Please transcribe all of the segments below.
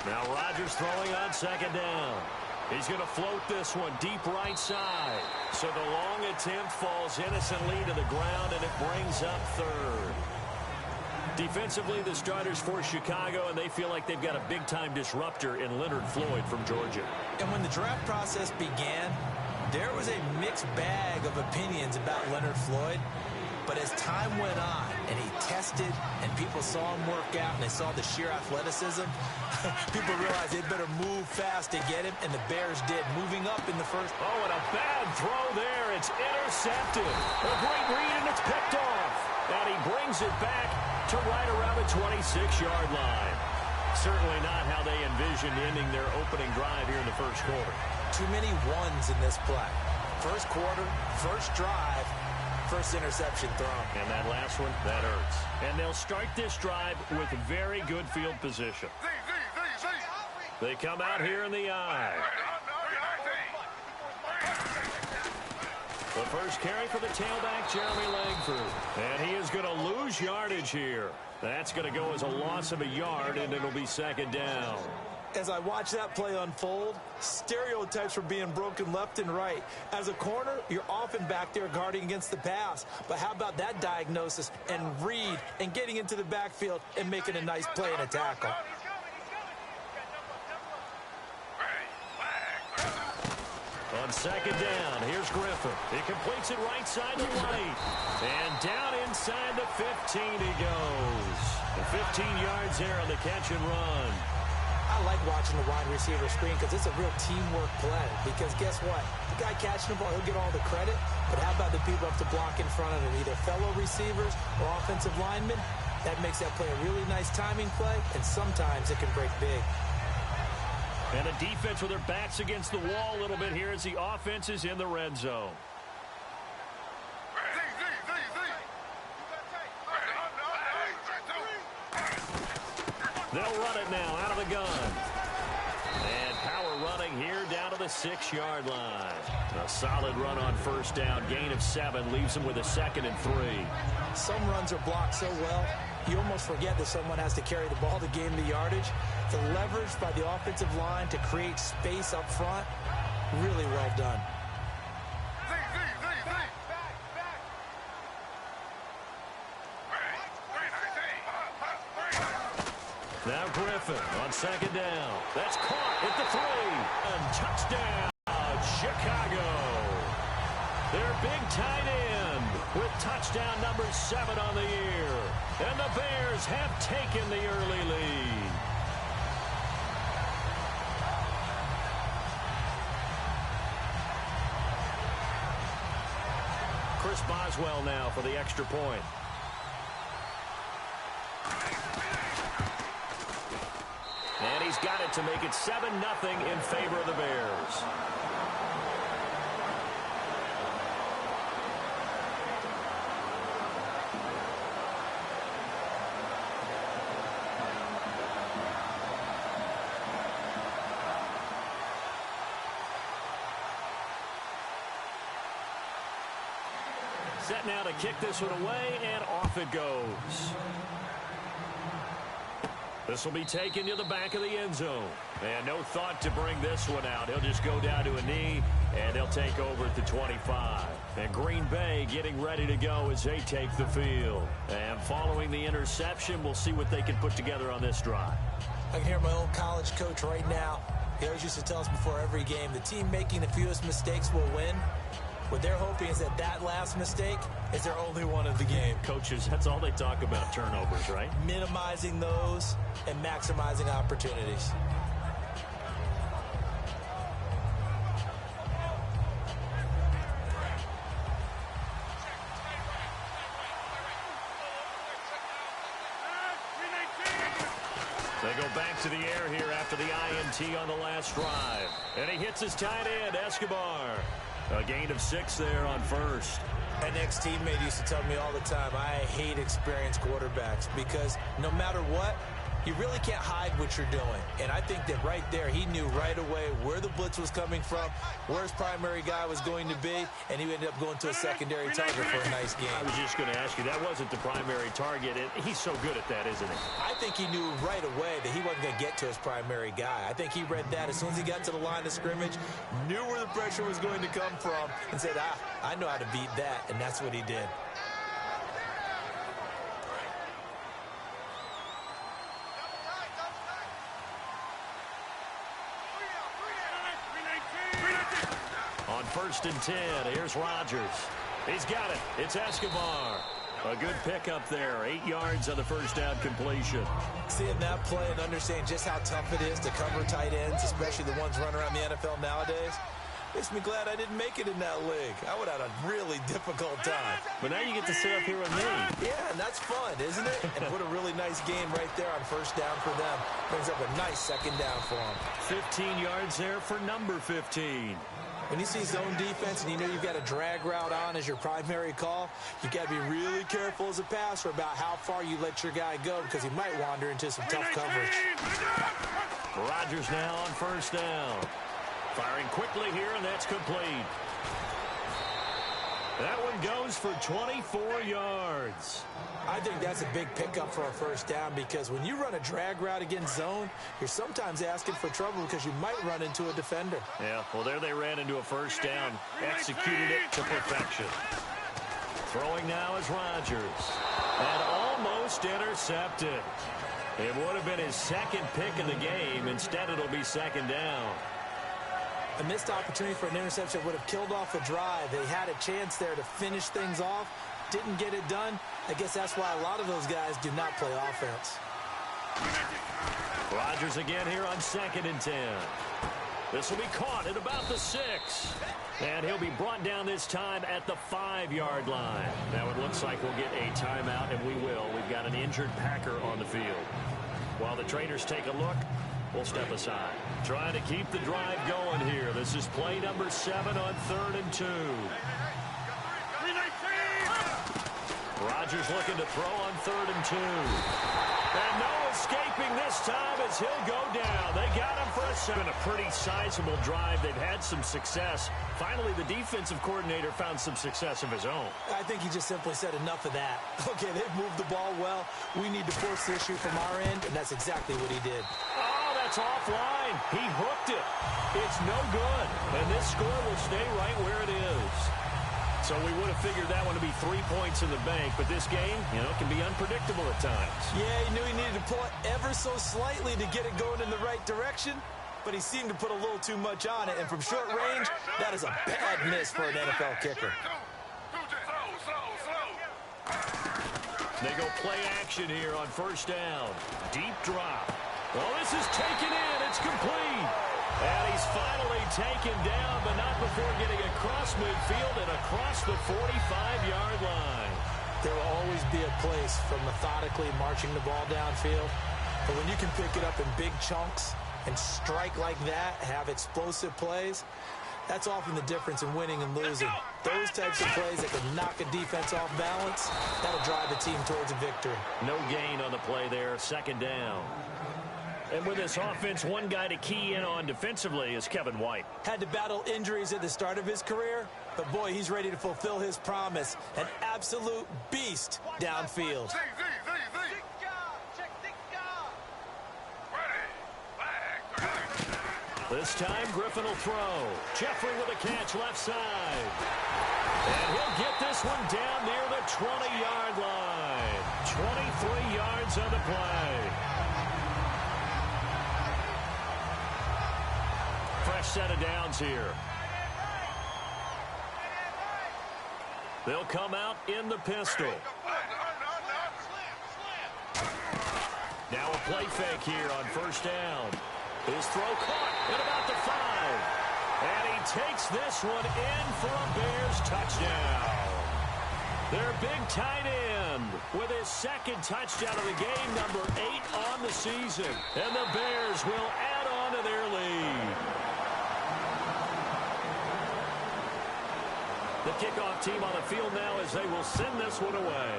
Now Rodgers throwing on second down. He's going to float this one deep right side. So the long attempt falls innocently to the ground, and it brings up third. Defensively, the starters for Chicago, and they feel like they've got a big-time disruptor in Leonard Floyd from Georgia. And when the draft process began, there was a mixed bag of opinions about Leonard Floyd. But as time went on and he tested and people saw him work out and they saw the sheer athleticism, people realized they'd better move fast to get him, and the Bears did, moving up in the first. Oh, and a bad throw there. It's intercepted. A great read, and it's picked off. And he brings it back to right around the 26-yard line. Certainly not how they envisioned ending their opening drive here in the first quarter. Too many ones in this play. First quarter, first drive, first interception thrown. And that last one, that hurts. And they'll start this drive with very good field position. They come out here in the eye. The first carry for the tailback, Jeremy Langford. And he is going to lose yardage here. That's going to go as a loss of a yard, and it'll be second down. As I watch that play unfold, stereotypes were being broken left and right. As a corner, you're often back there guarding against the pass. But how about that diagnosis and read and getting into the backfield and making a nice play and a tackle? On second down, here's Griffin. He completes it right side to White. And down inside the 15 he goes. And 15 yards there on the catch and run. I like watching the wide receiver screen because it's a real teamwork play. Because guess what? The guy catching the ball, he'll get all the credit. But how about the people up to block in front of him? Either fellow receivers or offensive linemen. That makes that play a really nice timing play. And sometimes it can break big. And a defense with their backs against the wall a little bit here as the offense is in the red zone. They'll run it now out of the gun. And power running here down to the 6-yard line. A solid run on first down. Gain of 7 leaves them with a 2nd and 3. Some runs are blocked so well, you almost forget that someone has to carry the ball to gain the yardage. The leverage by the offensive line to create space up front, really well done. Now Griffin on second down. That's caught at the 3. And touchdown, Chicago. Their big tight end with touchdown number 7 on the year. And the Bears have taken the early lead. Chris Boswell now for the extra point. And he's got it to make it 7-0 in favor of the Bears. Set now to kick this one away, and off it goes. This will be taken to the back of the end zone. And no thought to bring this one out. He'll just go down to a knee, and they'll take over at the 25. And Green Bay getting ready to go as they take the field. And following the interception, we'll see what they can put together on this drive. I can hear my old college coach right now. He always used to tell us before every game, the team making the fewest mistakes will win. What they're hoping is that that last mistake is their only one of the game. Coaches, that's all they talk about, turnovers, right? Minimizing those and maximizing opportunities. They go back to the air here after the INT on the last drive. And he hits his tight end, Escobar. A gain of 6 there on first. An ex-teammate used to tell me all the time, I hate experienced quarterbacks because no matter what, You really can't hide what you're doing. And I think that right there, he knew right away where the blitz was coming from, where his primary guy was going to be, and he ended up going to a secondary target for a nice game. I was just going to ask you, that wasn't the primary target. He's so good at that, isn't he? I think he knew right away that he wasn't going to get to his primary guy. I think he read that as soon as he got to the line of scrimmage, knew where the pressure was going to come from, and said, I know how to beat that, and that's what he did. On 1st and 10, here's Rodgers. He's got it. It's Escobar. A good pickup there. 8 yards on the first down completion. Seeing that play and understanding just how tough it is to cover tight ends, especially the ones running around the NFL nowadays, makes me glad I didn't make it in that league. I would have had a really difficult time. But now you get to sit up here with me. Yeah, and that's fun, isn't it? And put a really nice game right there on first down for them. Brings up a nice second down for them. 15 yards there for number 15. When you see zone defense and you know you've got a drag route on as your primary call, you got to be really careful as a passer about how far you let your guy go because he might wander into some tough coverage. Rodgers now on first down. Firing quickly here, and that's complete. That one goes for 24 yards. I think that's a big pickup for a first down because when you run a drag route against zone, you're sometimes asking for trouble because you might run into a defender. Yeah, well, there they ran into a first down. Executed it to perfection. Throwing now is Rodgers. And almost intercepted. It would have been his second pick of the game. Instead, it'll be second down. A missed opportunity for an interception would have killed off a drive. They had a chance there to finish things off. Didn't get it done. I guess that's why a lot of those guys do not play offense. Rodgers again here on 2nd and 10. This will be caught at about the 6. And he'll be brought down this time at the 5-yard line. Now it looks like we'll get a timeout, and we will. We've got an injured Packer on the field. While the trainers take a look, we'll step aside. Trying to keep the drive going here. This is play number 7 on 3rd and 2. Rodgers looking to throw on 3rd and 2. And no escaping this time as he'll go down. They got him for a pretty sizable drive. They've had some success. Finally, the defensive coordinator found some success of his own. I think he just simply said enough of that. Okay, they've moved the ball well. We need to force the issue from our end, and that's exactly what he did. Oh, that's offline. He hooked it. It's no good. And this score will stay right where it is. So we would have figured that one to be 3 points in the bank, but this game, can be unpredictable at times. Yeah, he knew he needed to pull it ever so slightly to get it going in the right direction, but he seemed to put a little too much on it, and from short range, that is a bad miss for an NFL kicker. They go play action here on first down. Deep drop. Well, this is taken in. It's complete. And he's finally taken down, but not before getting across midfield and across the 45-yard line. There will always be a place for methodically marching the ball downfield. But when you can pick it up in big chunks and strike like that, have explosive plays, that's often the difference in winning and losing. Those types of plays that can knock a defense off balance, that'll drive the team towards a victory. No gain on the play there, second down. And with this offense, one guy to key in on defensively is Kevin White. Had to battle injuries at the start of his career, but boy, he's ready to fulfill his promise. An absolute beast downfield. This time, Griffin will throw. Jeffrey with a catch left side. And he'll get this one down near the 20-yard line. 23 yards on the play. Fresh set of downs here. They'll come out in the pistol. Now a play fake here on first down. His throw caught at about the 5. And he takes this one in for a Bears touchdown. Their big tight end with his second touchdown of the game, number 8 on the season. And the Bears will add on to their lead. The kickoff team on the field now as they will send this one away.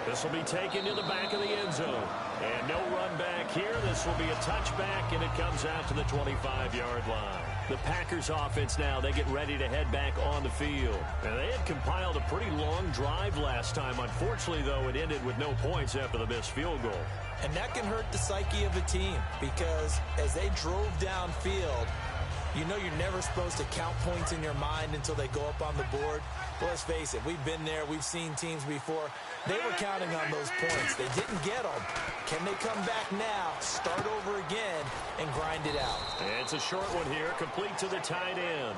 This will be taken to the back of the end zone. And no run back here. This will be a touchback, and it comes out to the 25-yard line. The Packers offense now, they get ready to head back on the field. And they had compiled a pretty long drive last time. Unfortunately, though, it ended with no points after the missed field goal. And that can hurt the psyche of a team because as they drove downfield, you know you're never supposed to count points in your mind until they go up on the board. Well, let's face it, we've been there. We've seen teams before. They were counting on those points. They didn't get them. Can they come back now, start over again, and grind it out? It's a short one here, complete to the tight end.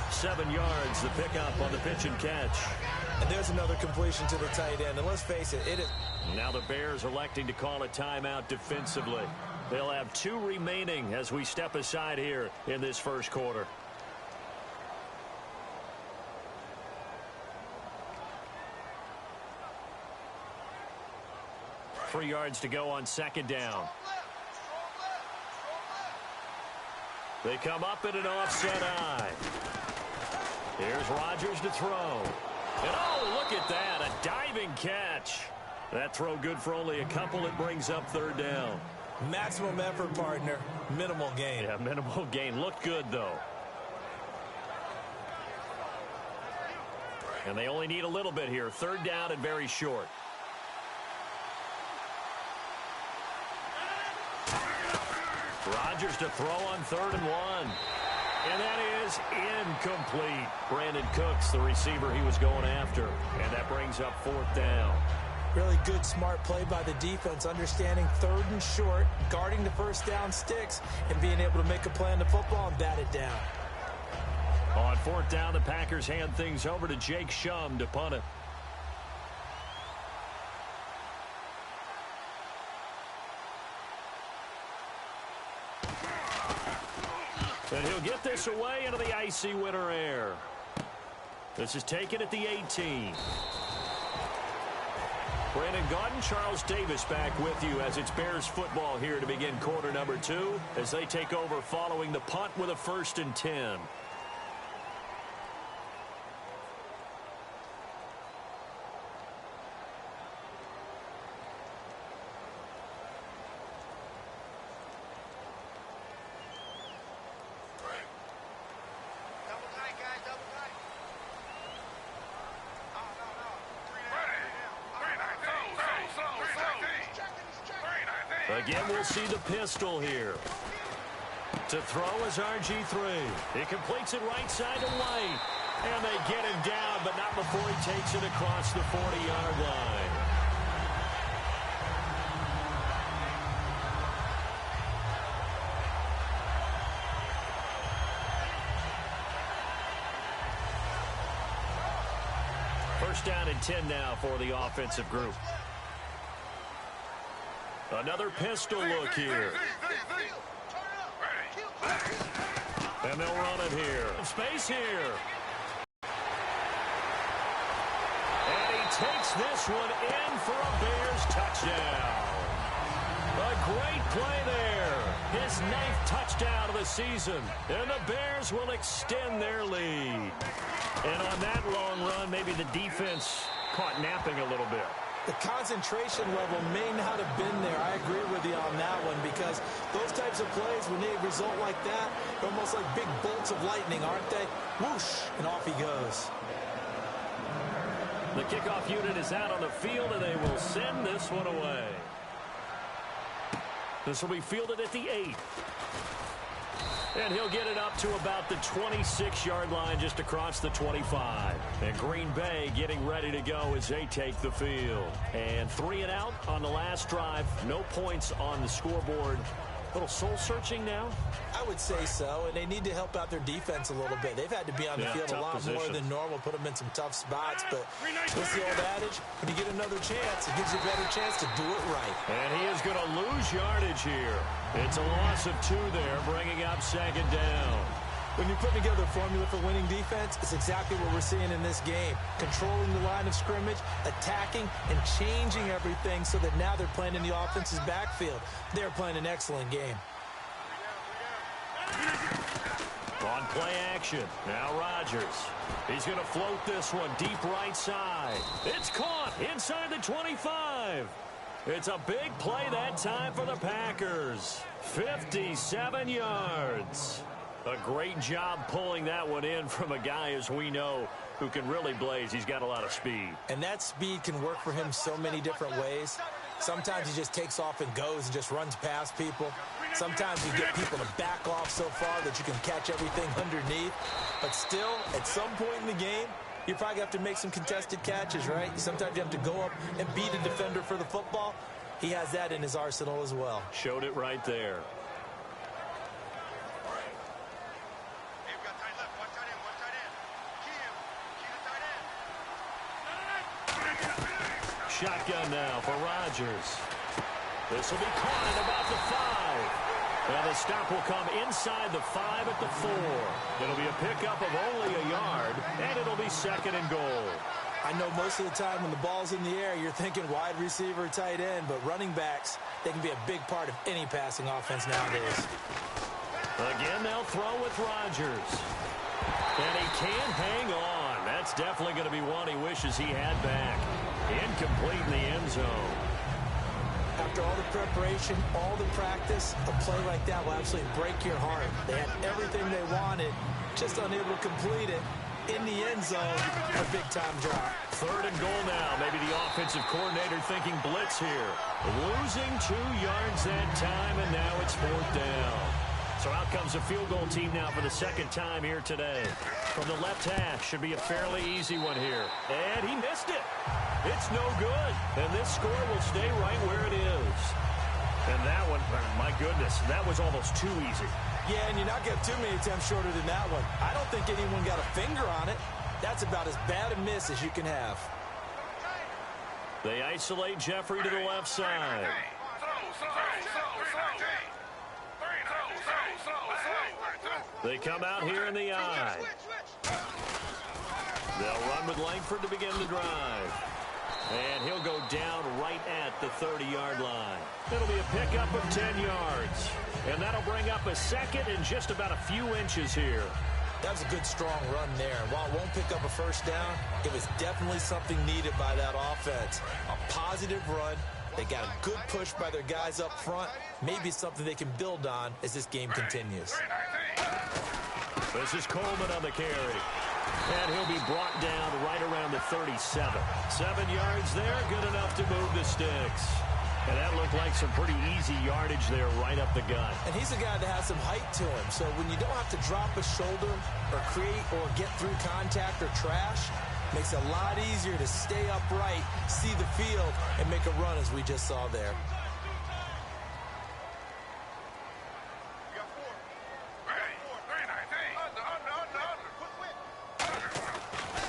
7 yards, the pickup on the pitch and catch. And there's another completion to the tight end. And let's face it, it is... Now the Bears electing to call a timeout defensively. They'll have 2 remaining as we step aside here in this first quarter. Three yards to go on second down. They come up in an offset eye. Here's Rodgers to throw. And oh, look at that, a diving catch. That throw good for only a couple. It brings up third down. Maximum effort, partner. Minimal gain. Yeah, minimal gain. Looked good, though. And they only need a little bit here. Third down and very short. Rodgers to throw on 3rd and 1. And that is incomplete. Brandon Cooks, the receiver he was going after. And that brings up 4th down. Really good, smart play by the defense, understanding 3rd and short, guarding the first down sticks, and being able to make a play on the football and bat it down. On 4th down, the Packers hand things over to Jake Shum to punt it. And he'll get this away into the icy winter air. This is taken at the 18. Brandon Gaudin, Charles Davis back with you as it's Bears football here to begin quarter number 2 as they take over following the punt with a 1st and 10. Again, we'll see the pistol here. To throw is RG3. He completes it right side to White. And they get him down, but not before he takes it across the 40-yard line. First down and 10 now for the offensive group. Another pistol look here. And they'll run it here. Space here. And he takes this one in for a Bears touchdown. A great play there. His 9th touchdown of the season. And the Bears will extend their lead. And on that long run, maybe the defense caught napping a little bit. The concentration level may not have been there. I agree with you on that one because those types of plays, when they result like that, they're almost like big bolts of lightning, aren't they? Whoosh, and off he goes. The kickoff unit is out on the field, and they will send this one away. This will be fielded at the 8. And he'll get it up to about the 26-yard line just across the 25. And Green Bay getting ready to go as they take the field. And 3 and out on the last drive. No points on the scoreboard. A little soul-searching now? I would say so, and they need to help out their defense a little bit. They've had to be on the field a lot more than normal, put them in some tough spots. But what's the old adage? When you get another chance, it gives you a better chance to do it right. And he is going to lose yardage here. It's a loss of 2 there, bringing up second down. When you're putting together a formula for winning defense, it's exactly what we're seeing in this game. Controlling the line of scrimmage, attacking, and changing everything so that now they're playing in the offense's backfield. They're playing an excellent game. On play action. Now Rodgers. He's going to float this one deep right side. It's caught inside the 25. It's a big play that time for the Packers. 57 yards. A great job pulling that one in from a guy, as we know, who can really blaze. He's got a lot of speed. And that speed can work for him so many different ways. Sometimes he just takes off and goes and just runs past people. Sometimes you get people to back off so far that you can catch everything underneath. But still, at some point in the game, you probably have to make some contested catches, right? Sometimes you have to go up and beat a defender for the football. He has that in his arsenal as well. Showed it right there. Shotgun now for Rodgers. This will be caught at about the 5. Now the stop will come inside the 5 at the 4. It'll be a pickup of only a yard, and it'll be 2nd and goal. I know most of the time when the ball's in the air, you're thinking wide receiver, tight end, but running backs, they can be a big part of any passing offense nowadays. Again, they'll throw with Rodgers. And he can't hang on. That's definitely going to be one he wishes he had back. Incomplete in the end zone. After all the preparation, all the practice, a play like that will absolutely break your heart. They had everything they wanted, just unable to complete it. In the end zone, a big-time drop. 3rd and goal now. Maybe the offensive coordinator thinking blitz here. Losing 2 yards that time, and now it's 4th down. So out comes a field goal team now for the 2nd time here today. From the left half, should be a fairly easy one here. And he missed it. It's no good. And this score will stay right where it is. And that one, my goodness, that was almost too easy. Yeah, and you're not getting too many attempts shorter than that one. I don't think anyone got a finger on it. That's about as bad a miss as you can have. They isolate Jeffrey to the left side. They come out here in the eye. They'll run with Langford to begin the drive. And he'll go down right at the 30-yard line. It'll be a pickup of 10 yards. And that'll bring up a 2nd and just about a few inches here. That was a good, strong run there. While it won't pick up a 1st down, it was definitely something needed by that offense. A positive run. They got a good push by their guys up front. Maybe something they can build on as this game continues. This is Coleman on the carry. And he'll be brought down right around the 37. 7 yards there, good enough to move the sticks. And that looked like some pretty easy yardage there right up the gut. And he's a guy that has some height to him. So when you don't have to drop a shoulder or create or get through contact or trash, makes it a lot easier to stay upright, see the field, and make a run as we just saw there.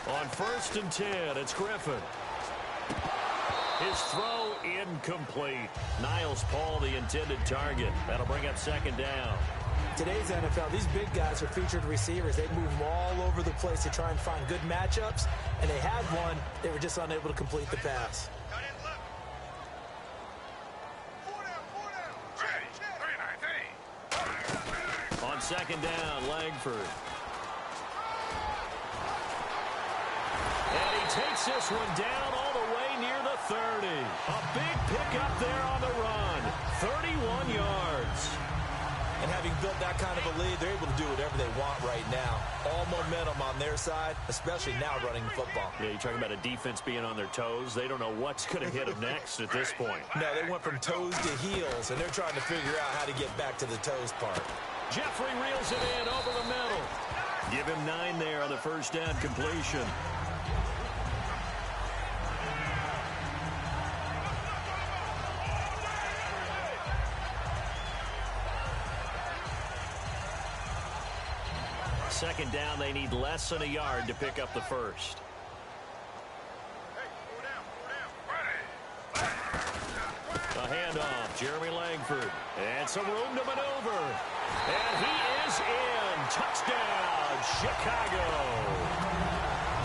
On 1st and 10, it's Griffin. His throw incomplete. Niles Paul, the intended target. That'll bring up 2nd down. Today's NFL, these big guys are featured receivers. They move all over the place to try and find good matchups, and they had one. They were just unable to complete the pass. On 2nd down, Langford. And he takes this one down all the way near the 30. A big pickup there on the run. 31 yards. And having built that kind of a lead, they're able to do whatever they want right now. All momentum on their side, especially now running the football. Yeah, you're talking about a defense being on their toes. They don't know what's going to hit them next at this point. No, they went from toes to heels, and they're trying to figure out how to get back to the toes part. Jeffrey reels it in over the middle. Give him 9 there on the 1st down completion. Second down, they need less than a yard to pick up the 1st. A handoff, Jeremy Langford. And some room to maneuver. And he is in. Touchdown, Chicago.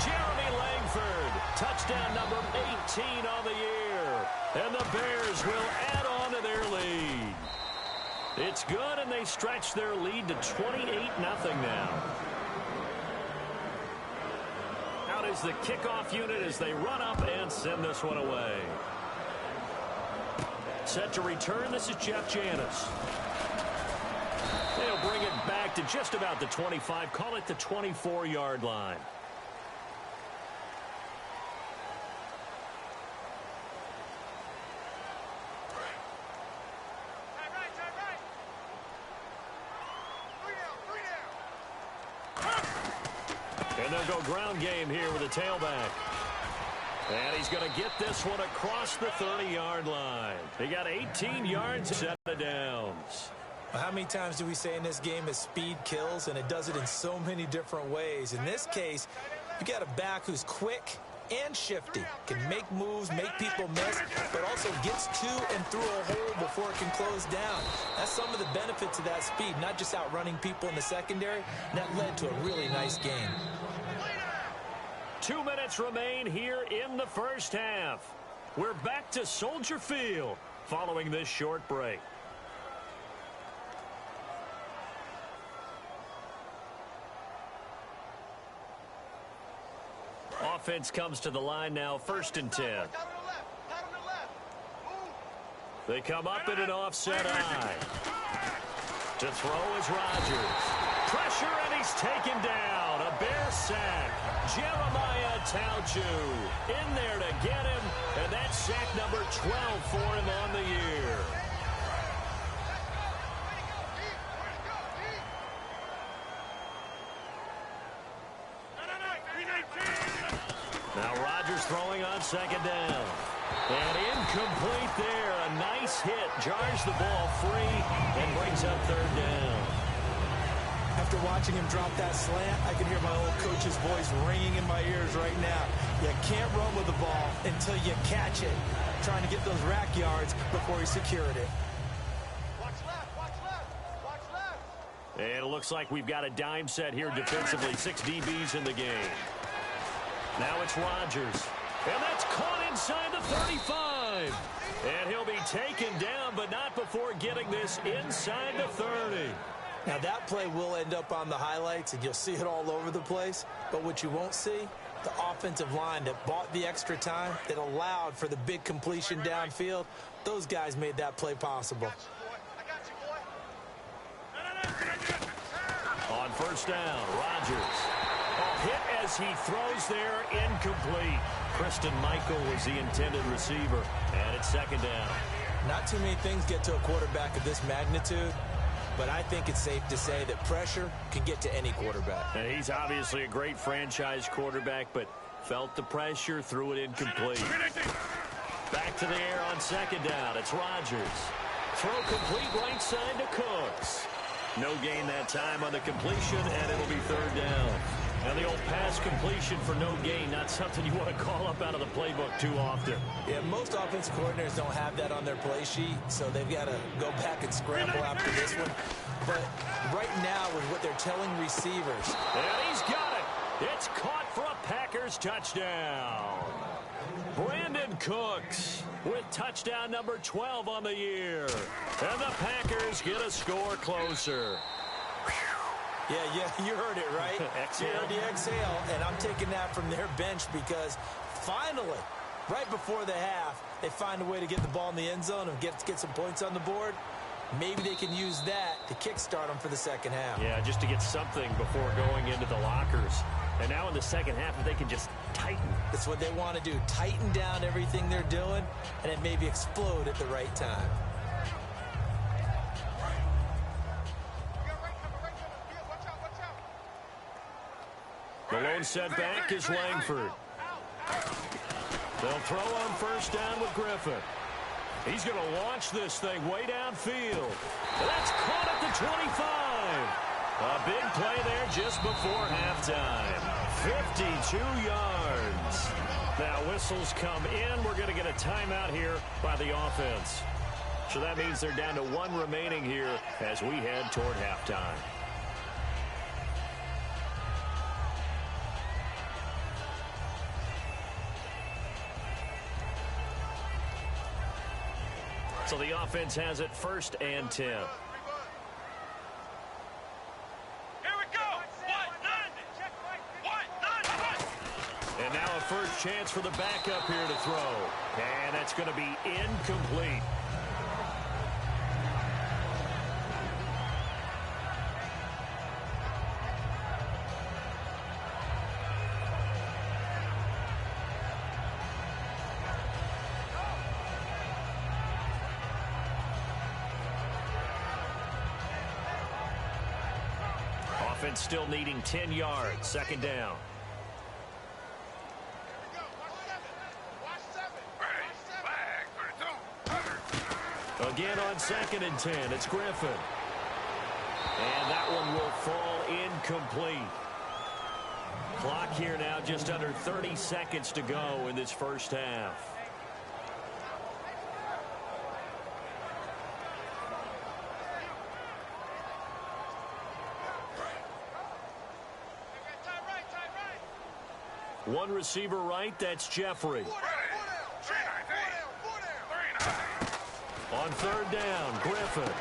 Jeremy Langford, touchdown number 18 on the year. And the Bears will add on to their lead. It's good, and they stretch their lead to 28-0 now. out as the kickoff unit as they run up and send this one away. Set to return, this is Jeff Janis. They'll bring it back to just about the 25, call it the 24-yard line. And they'll go ground game here with a tailback. And he's going to get this one across the 30-yard line. He got 18 yards, set of downs. Well, how many times do we say in this game that speed kills, and it does it in so many different ways? In this case, you got a back who's quick and shifty, can make moves, make people miss, but also gets to and through a hole before it can close down. That's some of the benefits of that speed, not just outrunning people in the secondary. And that led to a really nice game. 2 minutes remain here in the first half. We're back to Soldier Field following this short break. Offense comes to the line now, 1st and 10. They come up in an offset eye. To throw is Rodgers. Pressure, and he's taken down. A Bear sack. Jeremiah Tauchu in there to get him, and that's sack number 12 for him on the year. Now Rodgers throwing on 2nd down. And incomplete there. A nice hit. Jars the ball free and brings up 3rd down. After watching him drop that slant, I can hear my old coach's voice ringing in my ears right now. You can't run with the ball until you catch it. Trying to get those rack yards before he secured it. Watch left, watch left, watch left. And it looks like we've got a dime set here defensively. 6 DBs in the game. Now it's Rodgers. And that's caught inside the 35. And he'll be taken down, but not before getting this inside the 30. Now that play will end up on the highlights, and you'll see it all over the place. But what you won't see, the offensive line that bought the extra time, that allowed for the big completion downfield, those guys made that play possible. I got you, boy. On 1st down, Rodgers. A hit as he throws there, incomplete. Christian Michael was the intended receiver, and it's 2nd down. Not too many things get to a quarterback of this magnitude, but I think it's safe to say that pressure can get to any quarterback. And he's obviously a great franchise quarterback, but felt the pressure, threw it incomplete. Back to the air on 2nd down. It's Rodgers. Throw complete right side to Cooks. No gain that time on the completion, and it'll be 3rd down. And the old pass completion for no gain, not something you want to call up out of the playbook too often. Yeah, most offensive coordinators don't have that on their play sheet, so they've got to go back and scramble after this one. But right now, with what they're telling receivers. And he's got it. It's caught for a Packers touchdown. Brandon Cooks with touchdown number 12 on the year. And the Packers get a score closer. Yeah, you heard it, right? Exhale. You heard the exhale, and I'm taking that from their bench because finally, right before the half, they find a way to get the ball in the end zone and get some points on the board. Maybe they can use that to kickstart them for the 2nd half. Yeah, just to get something before going into the lockers. And now in the 2nd half, if they can just tighten. That's what they want to do, tighten down everything they're doing, and then maybe explode at the right time. The lone setback is Langford. They'll throw on 1st down with Griffin. He's going to launch this thing way downfield. That's caught at the 25. A big play there just before halftime. 52 yards. Now whistles come in. We're going to get a timeout here by the offense. So that means they're down to 1 remaining here as we head toward halftime. So the offense has it 1st and 10. Here we go. first chance for the backup here to throw. And that's going to be incomplete. Offense still needing 10 yards. Second down. Again on 2nd and 10. It's Griffin. And that one will fall incomplete. Clock here now just under 30 seconds to go in this first half. One receiver right, that's Jeffrey. On 3rd down, Griffin.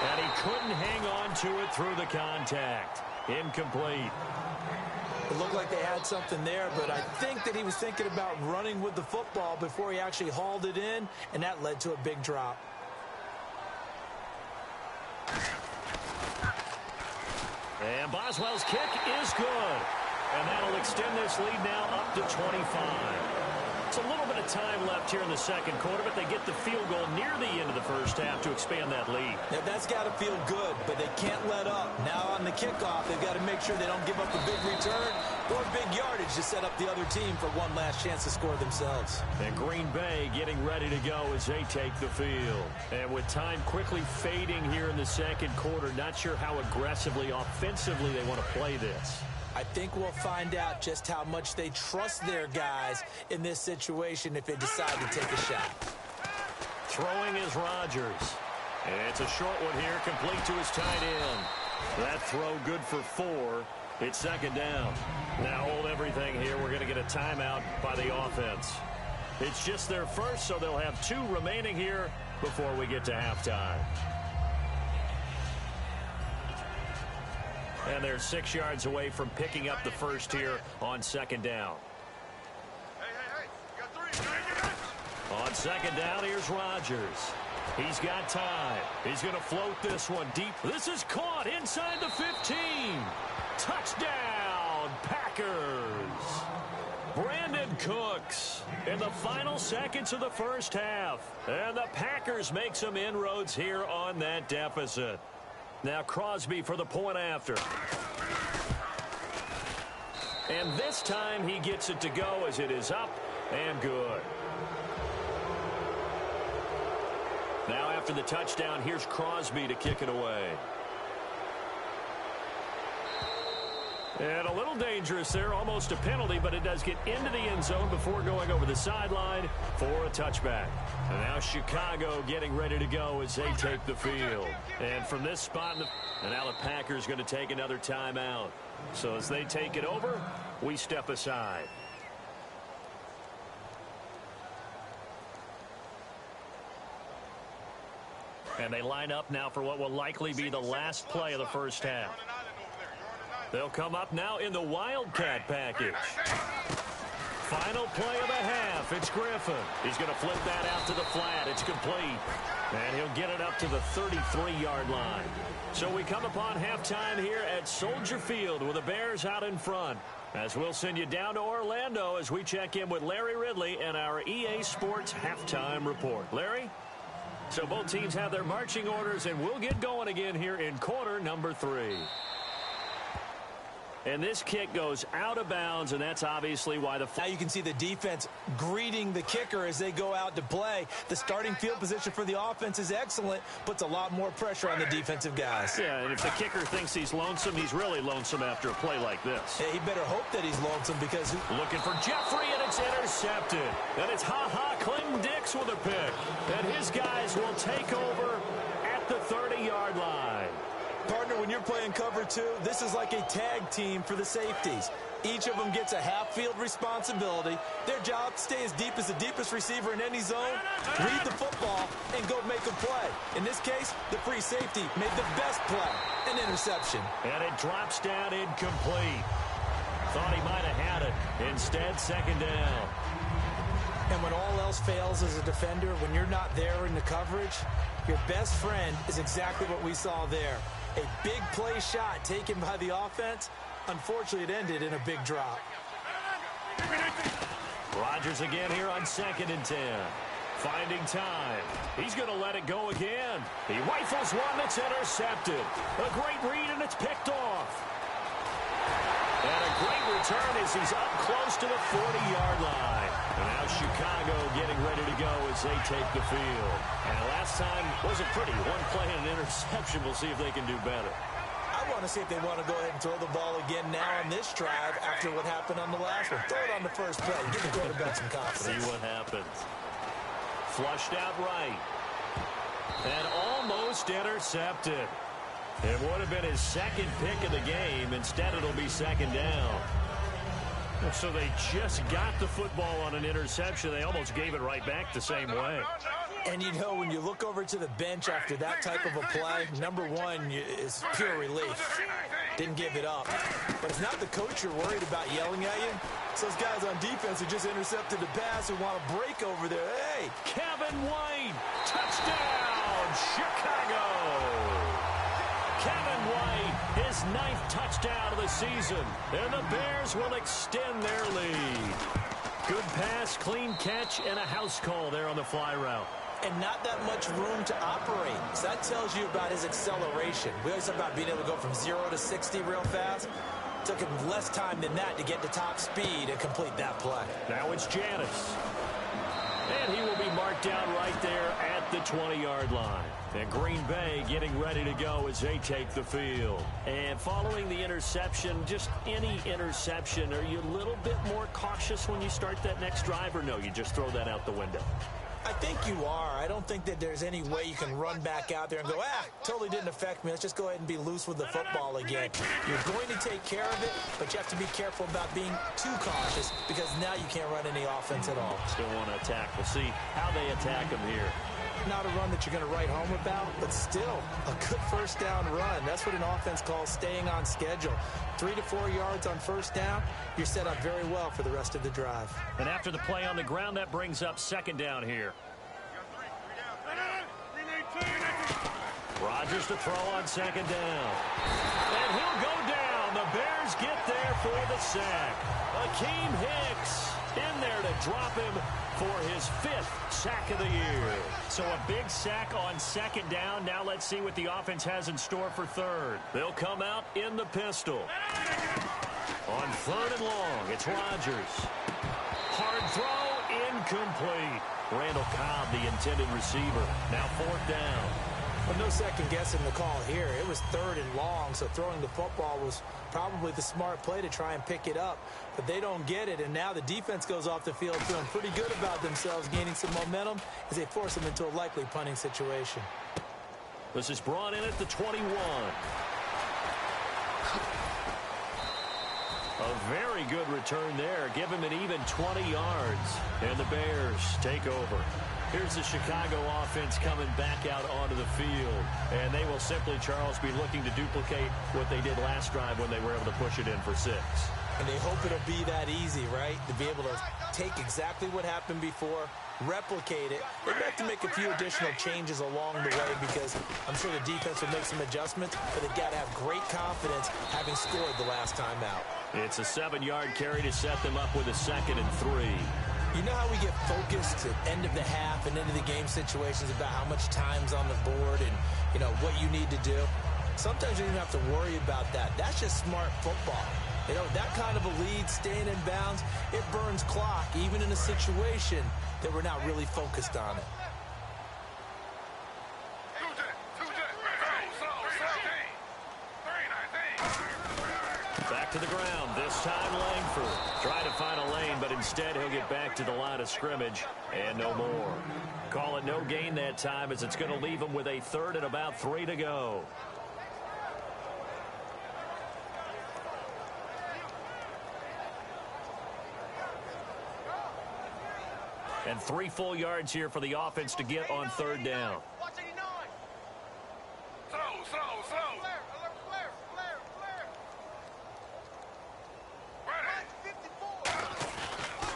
And he couldn't hang on to it through the contact. Incomplete. It looked like they had something there, but I think that he was thinking about running with the football before he actually hauled it in, and that led to a big drop. And Boswell's kick is good. And that'll extend this lead now up to 25. It's a little bit of time left here in the second quarter, but they get the field goal near the end of the first half to expand that lead. Yeah, that's got to feel good, but they can't let up. Now on the kickoff, they've got to make sure they don't give up a big return or big yardage to set up the other team for one last chance to score themselves. And Green Bay getting ready to go as they take the field. And with time quickly fading here in the second quarter, not sure how aggressively, offensively they want to play this. I think we'll find out just how much they trust their guys in this situation if they decide to take a shot. Throwing is Rodgers. And it's a short one here, complete to his tight end. That throw good for 4. It's second down. Now hold everything here. We're going to get a timeout by the offense. It's just their first, so they'll have 2 remaining here before we get to halftime. And they're 6 yards away from picking up the first here on second down. Hey, you got 3. On second down, here's Rodgers. He's got time. He's going to float this one deep. This is caught inside the 15. Touchdown, Packers. Brandon Cooks in the final seconds of the first half. And the Packers make some inroads here on that deficit. Now Crosby for the point after. And this time he gets it to go as it is up and good. Now after the touchdown, here's Crosby to kick it away. And a little dangerous there, almost a penalty, but it does get into the end zone before going over the sideline for a touchback. And now Chicago getting ready to go as they take the field. And from this spot, and now the Packers going to take another timeout. So as they take it over, we step aside. And they line up now for what will likely be the last play of the first half. They'll come up now in the Wildcat package. Final play of the half. It's Griffin. He's going to flip that out to the flat. It's complete. And he'll get it up to the 33-yard line. So we come upon halftime here at Soldier Field with the Bears out in front. As we'll send you down to Orlando as we check in with Larry Ridley and our EA Sports halftime report. Larry? So both teams have their marching orders, and we'll get going again here in quarter number 3. And this kick goes out of bounds, and that's obviously why the... Now you can see the defense greeting the kicker as they go out to play. The starting field position for the offense is excellent, puts a lot more pressure on the defensive guys. Yeah, and if the kicker thinks he's lonesome, he's really lonesome after a play like this. Yeah, he better hope that he's lonesome because... Looking for Jeffrey, and it's intercepted. And it's Clinton Dix with a pick. And his guys will take over at the 30-yard line. Partner, when you're playing cover 2, this is like a tag team for the safeties. Each of them gets a half-field responsibility. Their job, stay as deep as the deepest receiver in any zone, read the football, and go make a play. In this case, the free safety made the best play, an interception. And it drops down incomplete. Thought he might have had it. Instead, second down. And when all else fails as a defender, when you're not there in the coverage, your best friend is exactly what we saw there. A big play shot taken by the offense. Unfortunately, it ended in a big drop. Rodgers again here on 2nd and 10. Finding time. He's going to let it go again. He rifles one that's intercepted. A great read, and it's picked off. And a great return as he's up close to the 40-yard line. And now Chicago getting ready to go as they take the field. And last time wasn't pretty. One play and an interception. We'll see if they can do better. I want to see if they want to go ahead and throw the ball again now on this drive after what happened on the last one. Throw it on the first play. Give the quarterback some confidence. See what happens. Flushed out right. And almost intercepted. It would have been his second pick of the game. Instead, it'll be second down. So they just got the football on an interception. They almost gave it right back the same way. And, you know, when you look over to the bench after that type of a play, number one is pure relief. Didn't give it up. But it's not the coach you're worried about yelling at you. It's those guys on defense who just intercepted the pass and want to break over there. Hey! Kevin White, touchdown, Chicago! Kevin White, his 9th touchdown of the season. And the Bears will extend their lead. Good pass, clean catch, and a house call there on the fly route. And not that much room to operate. So that tells you about his acceleration. We always talk about being able to go from 0 to 60 real fast. It took him less time than that to get to top speed and complete that play. Now it's Janis. And he will be marked down right there at the 20-yard line. And Green Bay getting ready to go as they take the field. And following the interception, just any interception, are you a little bit more cautious when you start that next drive, or no, you just throw that out the window? I think you are. I don't think that there's any way you can run back out there and go, totally didn't affect me. Let's just go ahead and be loose with the football again. You're going to take care of it, but you have to be careful about being too cautious because now you can't run any offense at all. Still want to attack. We'll see how they attack him here. Not a run that you're going to write home about, but still a good first down run. That's what an offense calls staying on schedule. 3 to 4 yards on first down, you're set up very well for the rest of the drive. And after the play on the ground, that brings up second down here. Rodgers to throw on second down. And he'll go down. The Bears get there for the sack. Akeem Hicks in there to drop him for his 5th sack of the year. So a big sack on second down. Now let's see what the offense has in store for third. They'll come out in the pistol. On 3rd and long, it's Rodgers. Hard throw, incomplete. Randall Cobb, the intended receiver. Now 4th down. But no second guessing the call here. It was 3rd and long, so throwing the football was probably the smart play to try and pick it up. But they don't get it, and now the defense goes off the field feeling pretty good about themselves, gaining some momentum as they force them into a likely punting situation. This is brought in at the 21. A very good return there. Give him an even 20 yards. And the Bears take over. Here's the Chicago offense coming back out onto the field. And they will simply, Charles, be looking to duplicate what they did last drive when they were able to push it in for 6. And they hope it'll be that easy, right? To be able to take exactly what happened before, replicate it. They'd have to make a few additional changes along the way because I'm sure the defense will make some adjustments, but they've got to have great confidence having scored the last time out. It's a 7-yard carry to set them up with a 2nd and 3. You know how we get focused at end of the half and into the game situations about how much time's on the board and, you know, what you need to do? Sometimes you don't have to worry about that. That's just smart football. You know, that kind of a lead, staying in bounds, it burns clock, even in a situation that we're not really focused on it. Back to the ground. This time Langford trying to find a lane, but instead he'll get back to the line of scrimmage and no more. Call it no gain that time as it's going to leave him with a 3rd and about 3 to go. And 3 full yards here for the offense to get on 3rd down.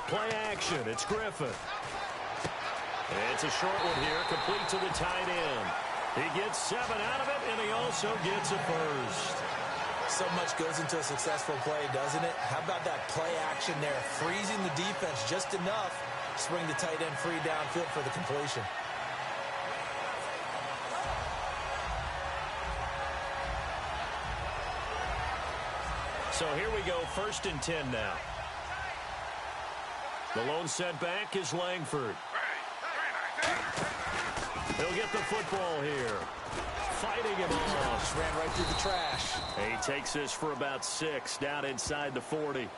Play action. It's Griffin. It's a short one here, complete to the tight end. He gets 7 out of it, and he also gets a first. So much goes into a successful play, doesn't it? How about that play action there, freezing the defense just enough to swing the tight end free downfield for the completion. So here we go, 1st and 10 now. The lone setback is Langford. He'll get the football here. Fighting him off. Just ran right through the trash. He takes this for about 6, down inside the 40.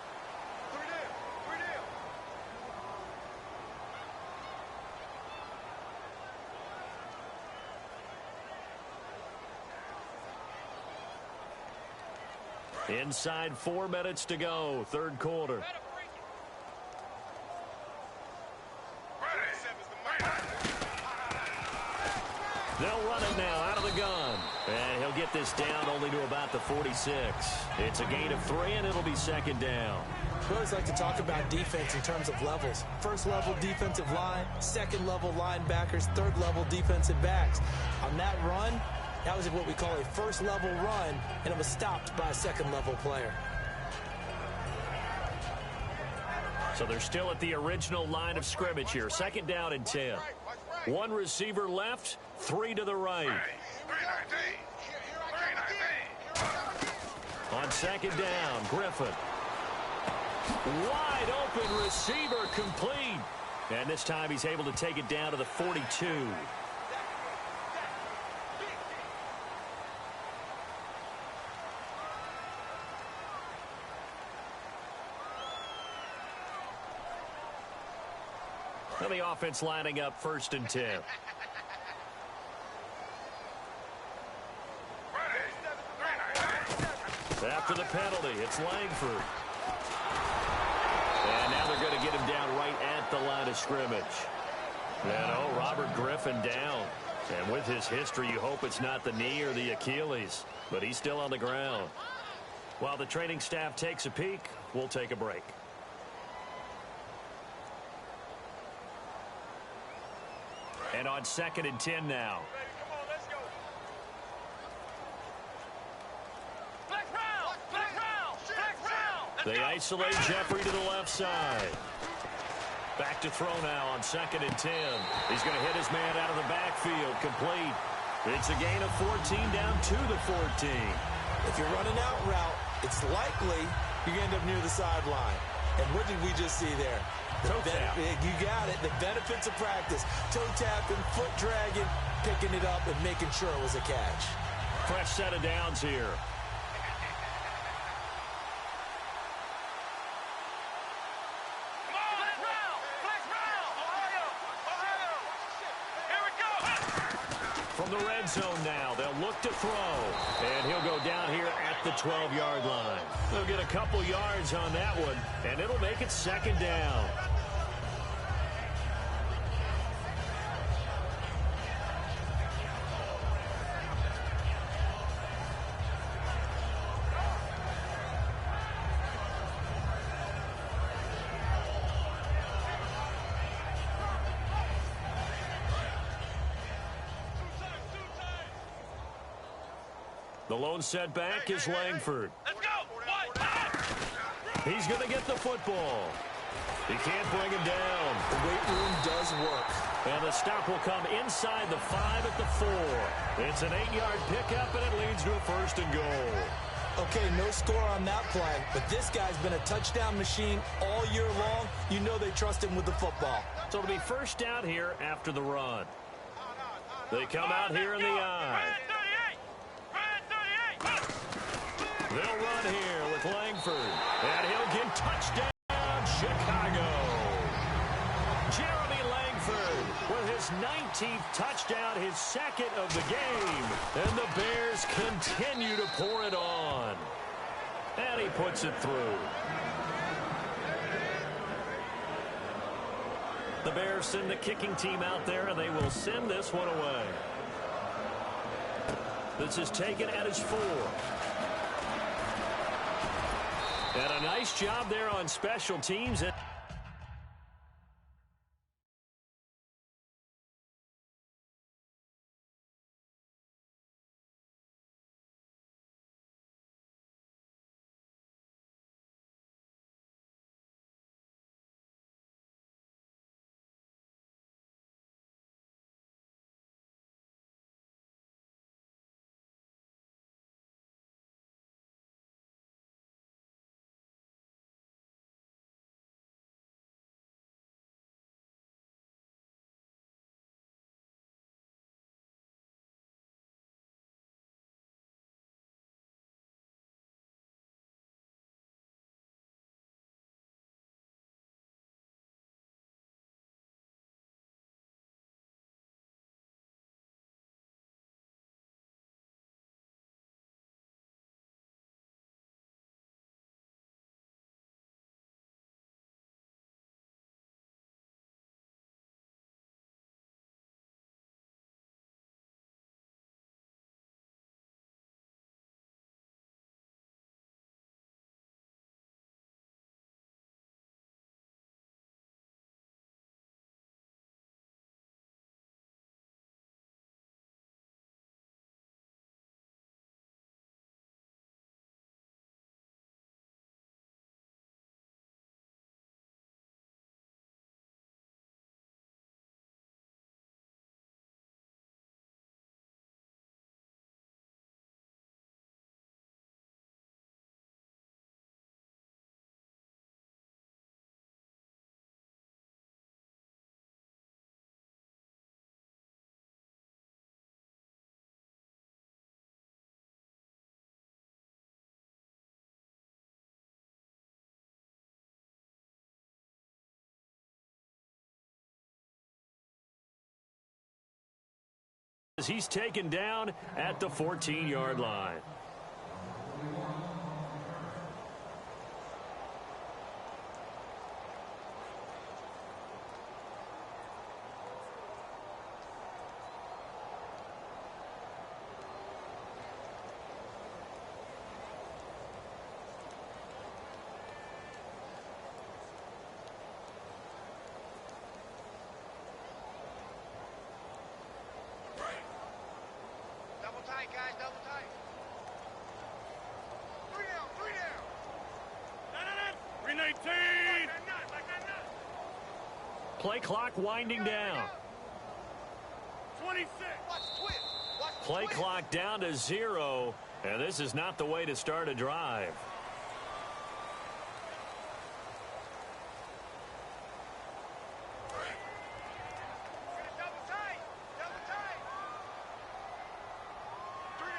Inside 4 minutes to go, 3rd quarter. They'll run it now out of the gun. And he'll get this down only to about the 46. It's a gain of 3, and it'll be 2nd down. We always like to talk about defense in terms of levels. 1st level defensive line, 2nd level linebackers, 3rd level defensive backs. On that run, that was what we call a 1st level run, and it was stopped by a 2nd level player. So they're still at the original line of scrimmage here. 2nd down and 10. 1 receiver left, 3 to the right. On 2nd down, Griffin. Wide open receiver, complete. And this time he's able to take it down to the 42. Now the offense lining up 1st and 10. After the penalty, it's Langford. And now they're going to get him down right at the line of scrimmage. And oh, Robert Griffin down. And with his history, you hope it's not the knee or the Achilles. But he's still on the ground. While the training staff takes a peek, we'll take a break. And on 2nd and 10 now. They isolate Jeffrey to the left side. Back to throw now on 2nd and 10. He's going to hit his man out of the backfield. Complete. It's a gain of 14 down to the 14. If you're running out route, it's likely you end up near the sideline. And what did we just see there? Toe tap. You got it. The benefits of practice. Toe tapping, foot dragging, picking it up, and making sure it was a catch. Fresh set of downs here. From the red zone now, they'll look to throw. And he'll go down here at the 12-yard line. They'll get a couple yards on that one, and it'll make it 2nd down. The lone setback is Langford. Let's go. He's going to get the football. He can't bring him down. The weight room does work. And the stop will come inside the 5 at the 4. It's an 8-yard pickup, and it leads to a 1st and goal. Okay, no score on that play, but this guy's been a touchdown machine all year long. You know they trust him with the football. So it'll be 1st down here after the run. They come out here in the eye. They'll run here with Langford. And he'll get touchdown, Chicago. Jeremy Langford with his 19th touchdown, his 2nd of the game. And the Bears continue to pour it on. And he puts it through. The Bears send the kicking team out there, and they will send this one away. This is taken at his 4. And a nice job there on special teams. He's taken down at the 14-yard line. Double tight, guys, double tight. Three down, three down. 319. Play clock winding down. 26. Watch twist. Watch the Play twist. clock down to 0, and this is not the way to start a drive. Double tight, double tight. Three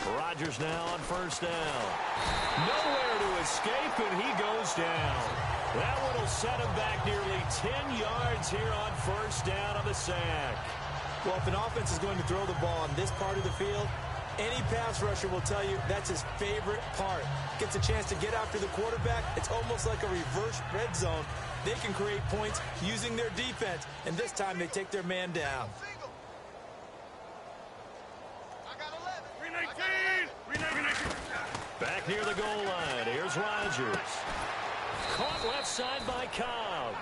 down. Rodgers now on first down. Nowhere to escape, and he goes down. That one will set him back nearly 10 yards here on first down on the sack. Well, if an offense is going to throw the ball on this part of the field, any pass rusher will tell you that's his favorite part. Gets a chance to get after the quarterback. It's almost like a reverse red zone. They can create points using their defense, and this time they take their man down. Single. I got 11. 319. Back near the goal line. Here's Rodgers. Caught left side by Cobb.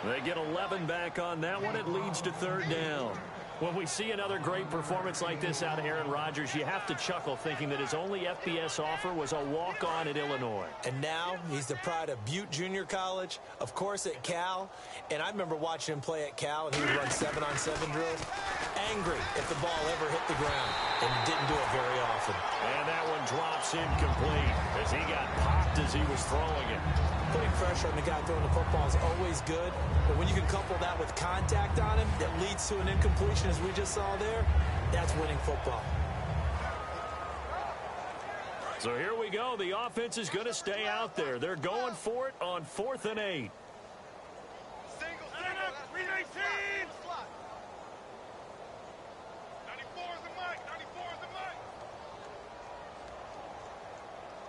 They get 11 back on that one. It leads to third down. When we see another great performance like this out of Aaron Rodgers, you have to chuckle thinking that his only FBS offer was a walk-on at Illinois. And now he's the pride of Butte Junior College, of course at Cal. And I remember watching him play at Cal, and he would run 7-on-7 drills. Angry if the ball ever hit the ground, and he didn't do it very often. And that one drops incomplete as he got popped as he was throwing it. Putting pressure on the guy throwing the football is always good, but when you can couple that with contact on him that leads to an incompletion, as we just saw there, that's winning football. So here we go. The offense is going to stay out there. They're going for it on 4th and 8. Single. 319. Slot. 94 is the mic. 94 is the mic.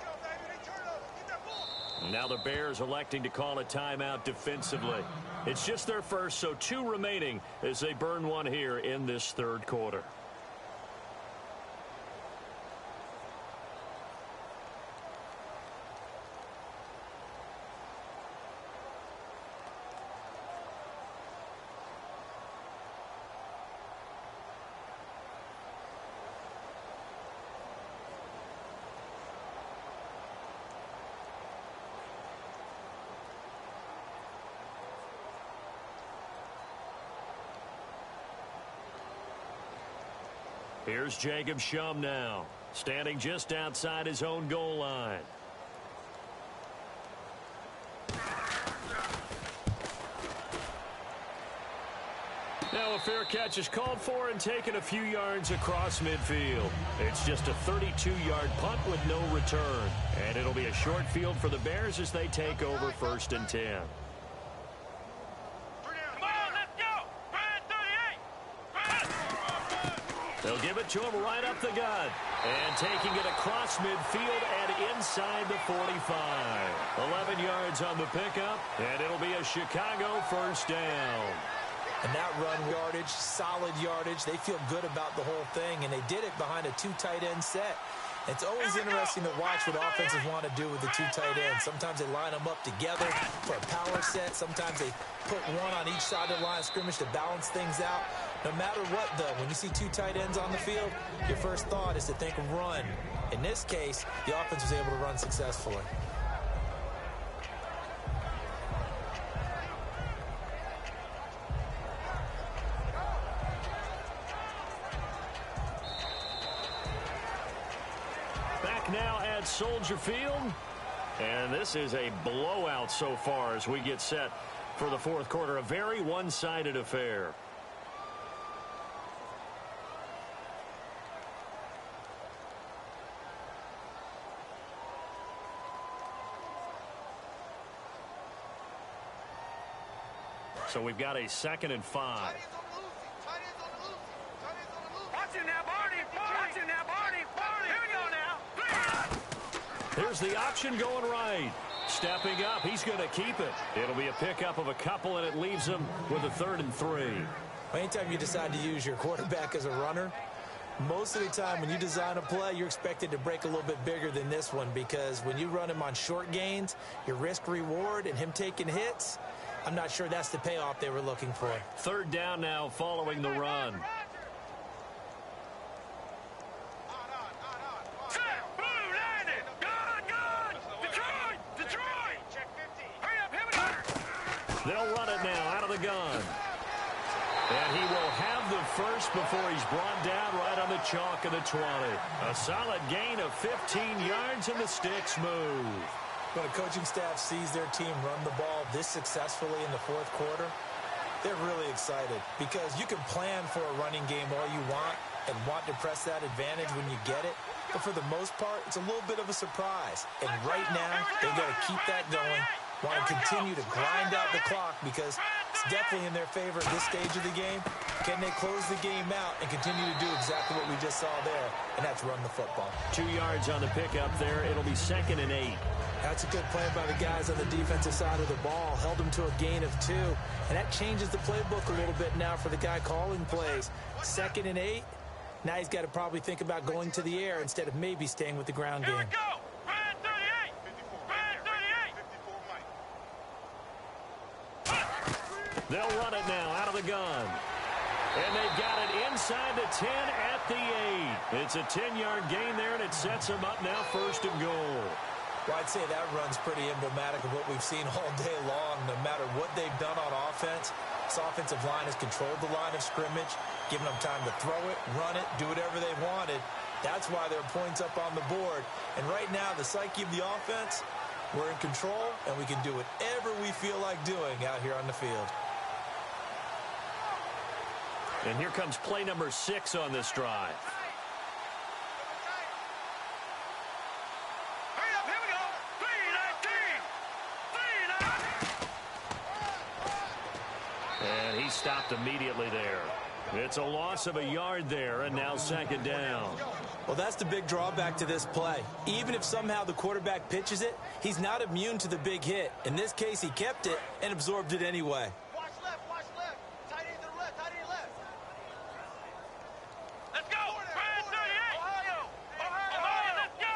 Go, baby. They turn over. Get that ball. Now the Bears electing to call a timeout defensively. It's just their first, so 2 remaining as they burn one here in this third quarter. Here's Jacob Shum now, standing just outside his own goal line. Now a fair catch is called for and taken a few yards across midfield. It's just a 32-yard punt with no return. And it'll be a short field for the Bears as they take over 1st and 10. They'll give it to him right up the gut. And taking it across midfield and inside the 45. 11 yards on the pickup, and it'll be a Chicago first down. And that run yardage, solid yardage, they feel good about the whole thing, and they did it behind a 2 tight end set. It's always interesting to watch what offenses want to do with the 2 tight ends. Sometimes they line them up together for a power set. Sometimes they put one on each side of the line of scrimmage to balance things out. No matter what, though, when you see 2 tight ends on the field, your first thought is to think of run. In this case, the offense was able to run successfully. Back now at Soldier Field. And this is a blowout so far as we get set for the fourth quarter. A very one-sided affair. So we've got a 2nd and 5. Tight ends on the loose. Tight ends on the loose. Here's the option going right. Stepping up, he's going to keep it. It'll be a pickup of a couple, and it leaves him with a 3rd and 3. Anytime you decide to use your quarterback as a runner, most of the time when you design a play, you're expected to break a little bit bigger than this one, because when you run him on short gains, your risk-reward and him taking hits, I'm not sure that's the payoff they were looking for. 3rd down now following the run. They'll run it now out of the gun. And he will have the first before he's brought down right on the chalk of the 20. A solid gain of 15 yards, and the sticks move. When a coaching staff sees their team run the ball this successfully in the 4th quarter, they're really excited, because you can plan for a running game all you want and want to press that advantage when you get it. But for the most part, it's a little bit of a surprise. And right now, they've got to keep that going, want to continue to grind out the clock, because it's definitely in their favor at this stage of the game. Can they close the game out and continue to do exactly what we just saw there, and that's run the football. 2 yards on the pickup there. It'll be 2nd and 8. That's a good play by the guys on the defensive side of the ball. Held them to a gain of 2, and that changes the playbook a little bit now for the guy calling plays. 2nd and 8. Now he's got to probably think about going to the air instead of maybe staying with the ground game. Here we go. Brand 38. Brand 38. They'll run it now out of the gun. And they've got it inside the 10 at the 8. It's a 10-yard gain there, and it sets them up now 1st and goal. Well, I'd say that run's pretty emblematic of what we've seen all day long. No matter what they've done on offense, this offensive line has controlled the line of scrimmage, giving them time to throw it, run it, do whatever they wanted. That's why there are points up on the board. And right now, the psyche of the offense, we're in control, and we can do whatever we feel like doing out here on the field. And here comes play number 6 on this drive. And he stopped immediately there. It's a loss of a yard there, and now 2nd down. Well, that's the big drawback to this play. Even if somehow the quarterback pitches it, he's not immune to the big hit. In this case, he kept it and absorbed it anyway. Watch left, watch left. Tight end to the left, tight end left. Let's go. Brand 38. Ohio, let's go.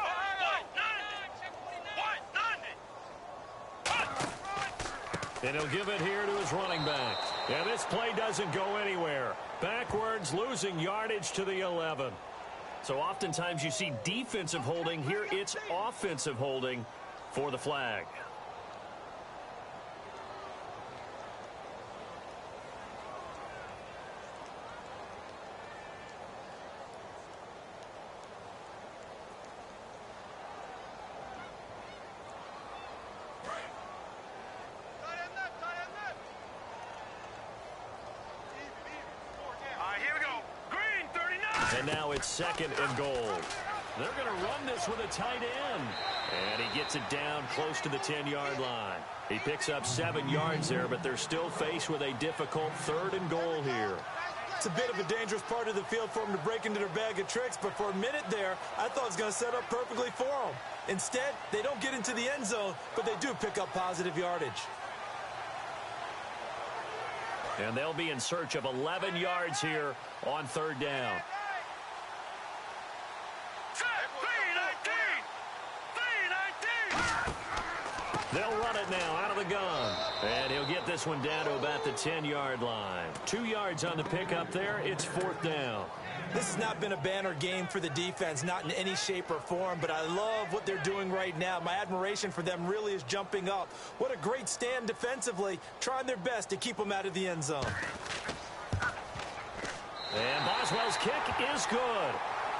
And he'll give it here to his running back. And this play doesn't go anywhere. Backwards, losing yardage to the 11. So oftentimes you see defensive holding. Here it's offensive holding for the flag. And now it's 2nd and goal. They're going to run this with a tight end. And he gets it down close to the 10-yard line. He picks up 7 yards there, but they're still faced with a difficult 3rd and goal here. It's a bit of a dangerous part of the field for them to break into their bag of tricks, but for a minute there, I thought it was going to set up perfectly for them. Instead, they don't get into the end zone, but they do pick up positive yardage. And they'll be in search of 11 yards here on 3rd down. They'll run it now out of the gun. And he'll get this one down to about the 10-yard line. 2 yards on the pickup there. It's 4th down. This has not been a banner game for the defense, not in any shape or form, but I love what they're doing right now. My admiration for them really is jumping up. What a great stand defensively, trying their best to keep them out of the end zone. And Boswell's kick is good.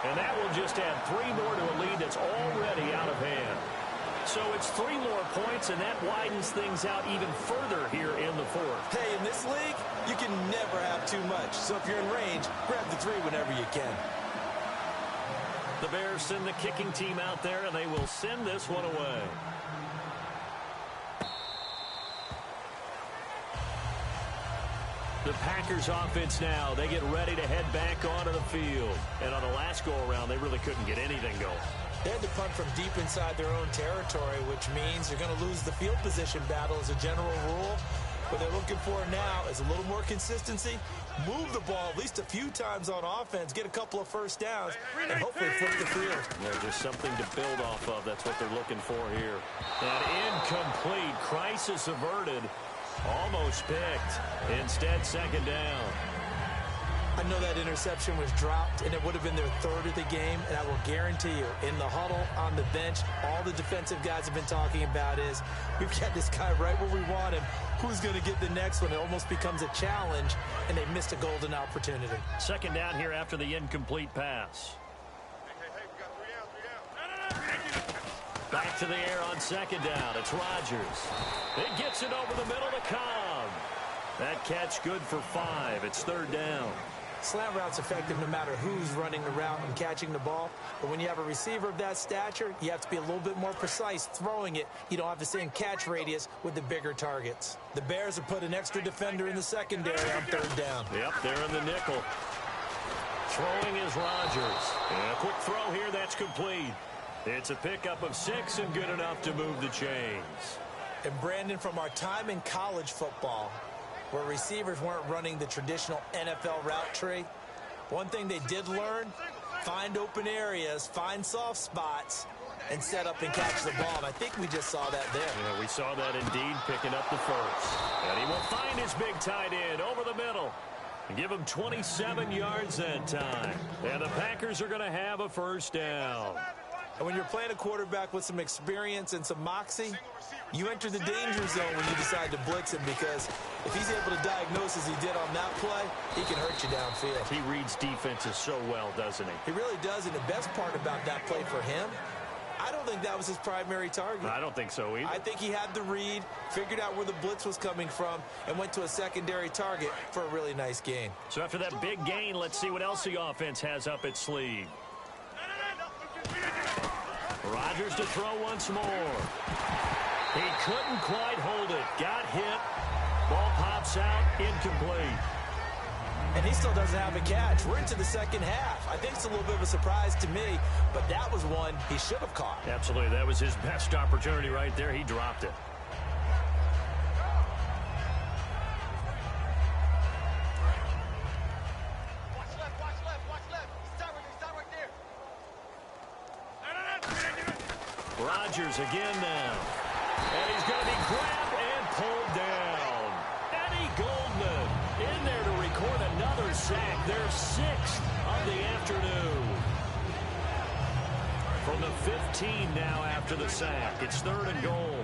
And that will just add 3 more to a lead that's already out of hand. So it's 3 more points, and that widens things out even further here in the 4th. Hey, in this league, you can never have too much. So if you're in range, grab the 3 whenever you can. The Bears send the kicking team out there, and they will send this one away. The Packers offense now, they get ready to head back onto the field. And on the last go-around, they really couldn't get anything going. They had to punt from deep inside their own territory, which means you're going to lose the field position battle as a general rule. What they're looking for now is a little more consistency, move the ball at least a few times on offense, get a couple of first downs, and hopefully flip the field. Yeah, just something to build off of. That's what they're looking for here. And incomplete. Crisis averted. Almost picked. Instead, second down. I know that interception was dropped, and it would have been their third of the game, and I will guarantee you, in the huddle, on the bench, all the defensive guys have been talking about is, we've got this guy right where we want him. Who's going to get the next one? It almost becomes a challenge, and they missed a golden opportunity. Second down here after the incomplete pass. Hey, we got 3 down. Back to the air on second down. It's Rodgers. It gets it over the middle to Cobb. That catch good for 5. It's third down. Slant route's effective no matter who's running the route and catching the ball. But when you have a receiver of that stature, you have to be a little bit more precise throwing it. You don't have the same catch radius with the bigger targets. The Bears have put an extra defender in the secondary on third down. Yep, they're in the nickel. Throwing is Rodgers. And a quick throw here, that's complete. It's a pickup of 6 and good enough to move the chains. And Brandon, from our time in college football, where receivers weren't running the traditional NFL route tree, one thing they did learn, find open areas, find soft spots, and set up and catch the ball. And I think we just saw that there. Yeah, we saw that indeed, picking up the first. And he will find his big tight end over the middle and give him 27 yards that time. And the Packers are going to have a first down. And when you're playing a quarterback with some experience and some moxie, you enter the danger zone when you decide to blitz him, because if he's able to diagnose as he did on that play, he can hurt you downfield. He reads defenses so well, doesn't he? He really does, and the best part about that play for him, I don't think that was his primary target. I don't think so either. I think he had the read, figured out where the blitz was coming from, and went to a secondary target for a really nice gain. So after that big gain, let's see what else the offense has up its sleeve. Rodgers to throw once more. He couldn't quite hold it. Got hit. Ball pops out. Incomplete. And he still doesn't have a catch. We're into the second half. I think it's a little bit of a surprise to me, but that was one he should have caught. Absolutely. That was his best opportunity right there. He dropped it. Watch left. Start right there. Rodgers again now. And he's going to be grabbed and pulled down. Eddie Goldman in there to record another sack. Their 6th of the afternoon. From the 15 now after the sack. It's third and goal.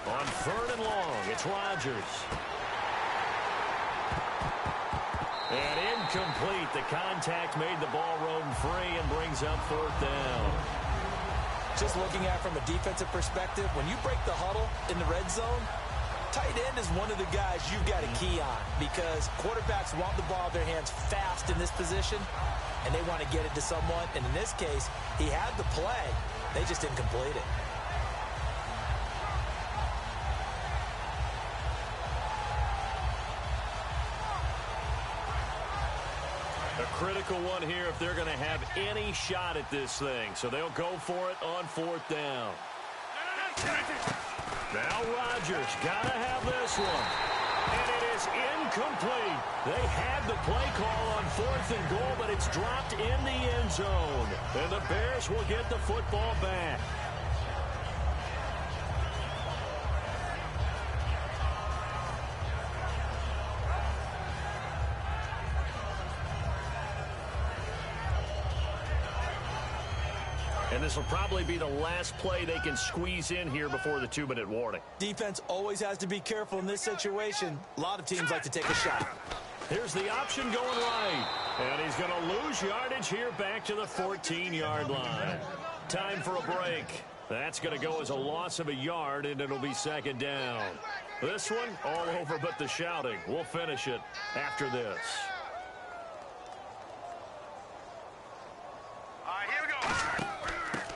On third and long, it's Rodgers. And incomplete. The contact made the ball roam free and brings up fourth down. Just looking at it from a defensive perspective, when you break the huddle in the red zone, tight end is one of the guys you've got a key on, because quarterbacks want the ball in their hands fast in this position, and they want to get it to someone. And in this case, he had the play. They just didn't complete it. A critical one here if they're going to have any shot at this thing. So they'll go for it on fourth down. Now Rodgers got to have this one. And it is incomplete. They had the play call on fourth and goal, but it's dropped in the end zone. And the Bears will get the football back. And this will probably be the last play they can squeeze in here before the 2-minute warning. Defense always has to be careful in this situation. A lot of teams like to take a shot. Here's the option going right. And he's going to lose yardage here back to the 14-yard line. Time for a break. That's going to go as a loss of a yard, and it'll be second down. This one, all over but the shouting. We'll finish it after this.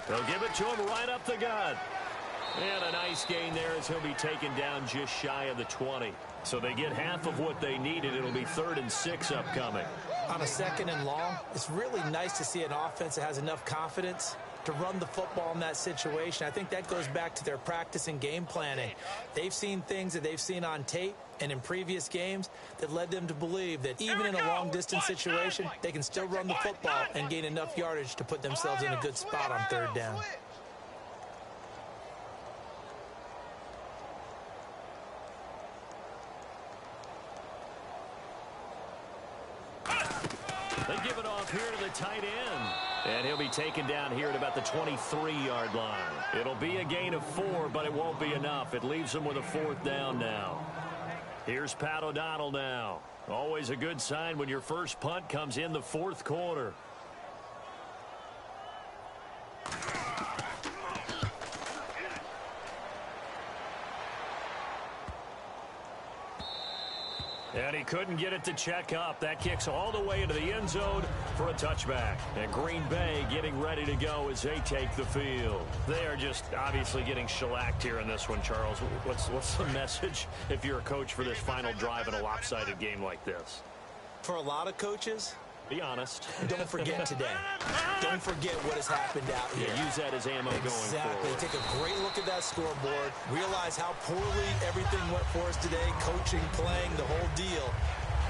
They'll give it to him right up the gut. And a nice gain there as he'll be taken down just shy of the 20. So they get half of what they needed. It'll be 3rd and 6 upcoming. on a 2nd and long, it's really nice to see an offense that has enough confidence to run the football in that situation. I think that goes back to their practice and game planning. They've seen things that they've seen on tape and in previous games that led them to believe that even in a long-distance situation, they can still run the football and gain enough yardage to put themselves in a good spot on 3rd down. They give it off here to the tight end. And he'll be taken down here at about the 23-yard line. It'll be a gain of 4, but it won't be enough. It leaves them with a 4th down now. Here's Pat O'Donnell now. Always a good sign when your first punt comes in the 4th quarter. And he couldn't get it to check up. That kicks all the way into the end zone for a touchback. And Green Bay getting ready to go as they take the field. They are just obviously getting shellacked here in this one, Charles. What's the message if you're a coach for this final drive in a lopsided game like this? For a lot of coaches, be honest. Don't forget today. Don't forget what has happened out here. Yeah, use that as ammo going forward. Exactly. Take a great look at that scoreboard. Realize how poorly everything went for us today. Coaching, playing, the whole deal.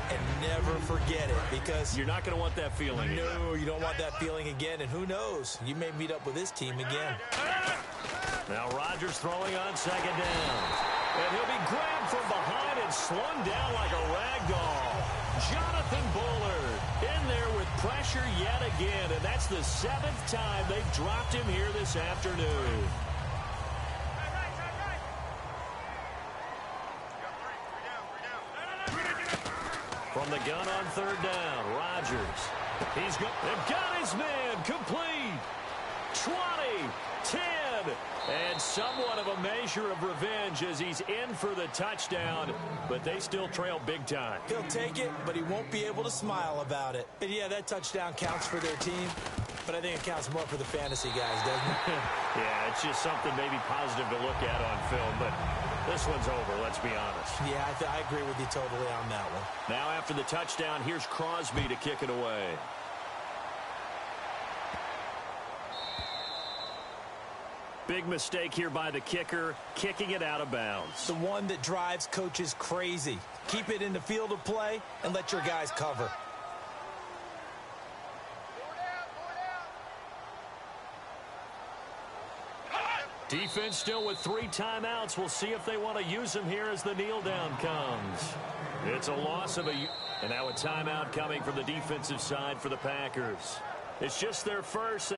And never forget it, because you're not going to want that feeling again. No, you don't want that feeling again. And who knows? You may meet up with this team again. Now Rodgers throwing on 2nd down. And he'll be grabbed from behind and slung down like a rag doll. Jonathan Bullard in there with pressure yet again, and that's the 7th time they've dropped him here this afternoon. From the gun on 3rd down, Rodgers. They've got his man complete. 20, 10, and somewhat of a measure of revenge as he's in for the touchdown, but they still trail big time. He'll take it, but he won't be able to smile about it. And yeah, that touchdown counts for their team, but I think it counts more for the fantasy guys, doesn't it? Yeah, it's just something maybe positive to look at on film, but this one's over, let's be honest. Yeah, I agree with you totally on that one. Now after the touchdown, here's Crosby to kick it away. Big mistake here by the kicker, kicking it out of bounds. The one that drives coaches crazy. Keep it in the field of play and let your guys cover. Defense still with 3 timeouts. We'll see if they want to use them here as the kneel down comes. It's a loss of and now a timeout coming from the defensive side for the Packers. It's just their first.